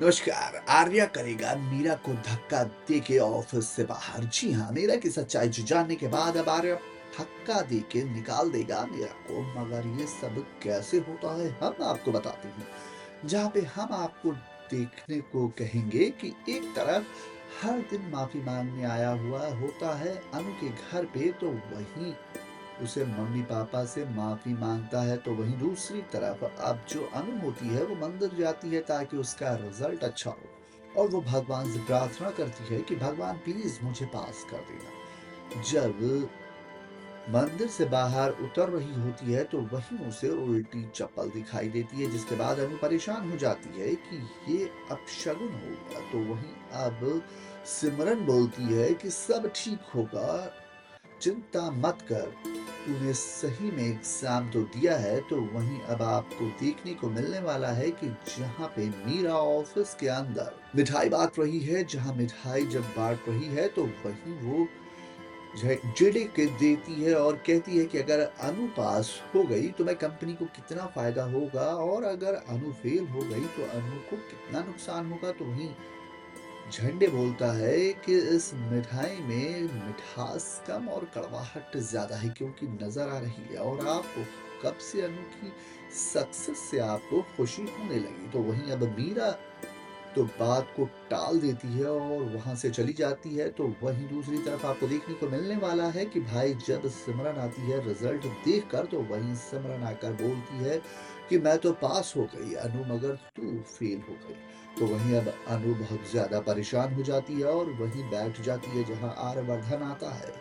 नमस्कार। आर्या करेगा मीरा को धक्का देके ऑफिस से बाहर। जी हाँ, मीरा की सच्चाई जानने के बाद अब आर्या धक्का देके निकाल देगा मीरा को। मगर ये सब कैसे होता है हम आपको बताते हैं, जहाँ पे हम आपको देखने को कहेंगे कि एक तरफ हर दिन माफी मांगने आया हुआ होता है अनु के घर पे, तो वहीं उसे मम्मी-पापा से माफ़ी माँगता है, तो वहीं दूसरी तरफ अब जो अनु होती है वो मंदिर जाती है ताकि उसका रिज़ल्ट अच्छा हो और वो भगवान से प्रार्थना करती है कि भगवान प्लीज़ मुझे पास कर देना। जब मंदिर से बाहर उतर रही होती है तो वहीं उसे उल्टी चप्पल दिखाई देती है, जिसके बाद अनु परेशान हो जाती है कि ये अपशगुन हो गया। तो वहीं अब सिमरन बोलती है कि सब ठीक होगा, चिंता मत कर, तूने सही में एग्जाम तो दिया है। तो वहीं अब आपको देखने को मिलने वाला है कि जहाँ पे मीरा ऑफिस के अंदर मिठाई बांट रही है, जहाँ मिठाई जब बांट रही है तो वहीं वो जेडी के देती है और कहती है कि अगर अनु पास हो गई तो मैं कंपनी को कितना फायदा होगा, और अगर अनु फेल हो गई तो अनु को कितना नुकसान होगा। तो वहीं झंडे बोलता है कि इस मिठाई में मिठास कम और कड़वाहट ज्यादा है, क्योंकि नजर आ रही है और आपको कब से अनु की सक्सेस से आपको खुशी होने लगी। तो वहीं अब मीरा तो बात को टाल देती है और वहां से चली जाती है। तो वहीं दूसरी तरफ आपको देखने को मिलने वाला है कि भाई जब सिमरन आती है रिजल्ट देखकर, तो वहीं सिमरन आकर बोलती है कि मैं तो पास हो गई अनु, मगर तू फेल हो गई। तो वहीं अब अनु बहुत ज्यादा परेशान हो जाती है और वहीं बैठ जाती है जहां आर्यवर्धन आता है।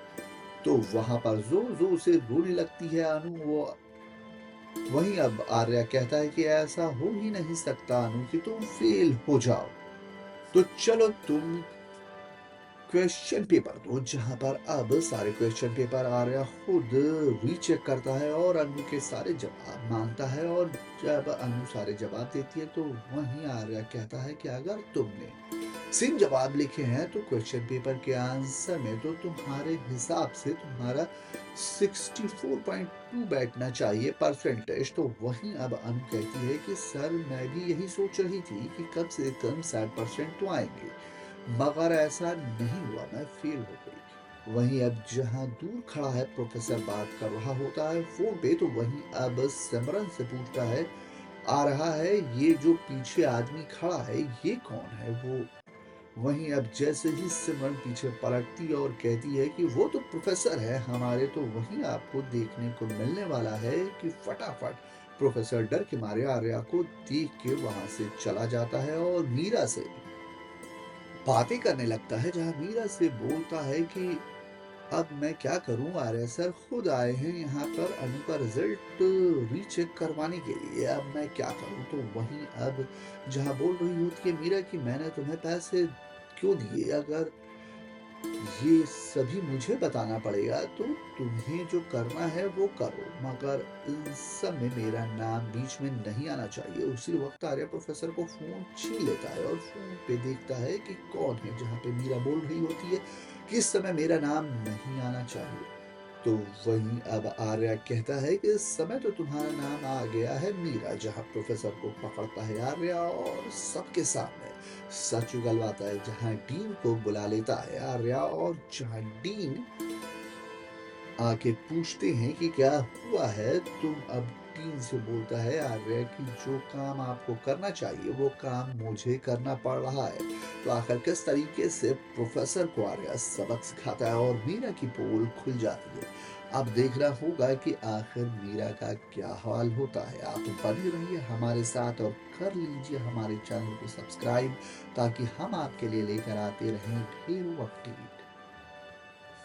तो वहां पर जोर जोर से रोने लगती है अनु। वो वहीं अब आर्या कहता है कि ऐसा हो ही नहीं सकता अनु कि तुम फेल हो जाओ, तो चलो तुम क्वेश्चन पेपर दो। जहां पर अब सारे क्वेश्चन पेपर आर्या खुद रीचेक करता है और अनु के सारे जवाब मांगता है। और जब अनु सारे जवाब देती है तो वहीं आर्या कहता है कि अगर तुमने सेम जवाब लिखे हैं तो क्वेश्चन पेपर के आंसर में तो तुम्हारे हिसाब से तुम्हारा 64.2 बैठना चाहिए परसेंटेज। तो वहीं अब अनु कहती है कि सर मैं भी यही सोच रही थी कि कम से कम 60% तो आएंगे, मगर ऐसा नहीं हुआ, मैं फेल हो गई। वहीं अब जहां दूर खड़ा है प्रोफेसर बात कर रहा होता है फोन पे, तो वहीं अब सिमरन से पूछता है आ रहा है ये जो पीछे आदमी खड़ा है ये कौन है वो। वहीं अब जैसे ही सिमरन पीछे पलटती और कहती है कि वो तो प्रोफेसर है हमारे, तो वहीं आपको देखने को मिलने वाला है कि फटाफट प्रोफेसर डर के मारे आर्या को देख के वहां से चला जाता है और मीरा से बातें करने लगता है, जहां मीरा से बोलता है कि अब मैं क्या करूं, आर्य सर खुद आए हैं यहाँ पर अनु का रिजल्ट रीचेक करवाने के लिए, अब मैं क्या करूं। तो वहीं अब जहां बोल रही होती है मीरा कि मैंने तुम्हें पैसे क्यों दिए, अगर ये सभी मुझे बताना पड़ेगा तो तुम्हें जो करना है वो करो, मगर इन सब में मेरा नाम बीच में नहीं आना चाहिए। उसी वक्त आर्य प्रोफेसर को फोन छीन लेता है और फोन पे देखता है कि कौन है, जहाँ पे मीरा बोल रही होती है कि इस समय मेरा नाम नहीं आना चाहिए। तो वहीं अब आर्या कहता है कि इस समय तो तुम्हारा नाम आ गया है मीरा, जहां प्रोफेसर को पकड़ता है आर्या और सबके सामने सच उगलवाता है, जहां डीन को बुला लेता है आर्या। और जहां डीन आके पूछते हैं कि क्या हुआ है, तुम अब डीन से बोलता है आर्या कि जो काम आपको करना चाहिए वो काम मुझे करना पड़ रहा है। तो आखिर किस तरीके से प्रोफेसर को आर्या सबक सिखाता है और मीरा की पोल खुल जाती है। अब देखना होगा कि आखिर मीरा का क्या हाल होता है। आप बने रहिए हमारे साथ और कर लीजिए हमारे चैनल को सब्सक्राइब, ताकि हम आपके लिए लेकर आते रहें ढेरों अपडेट।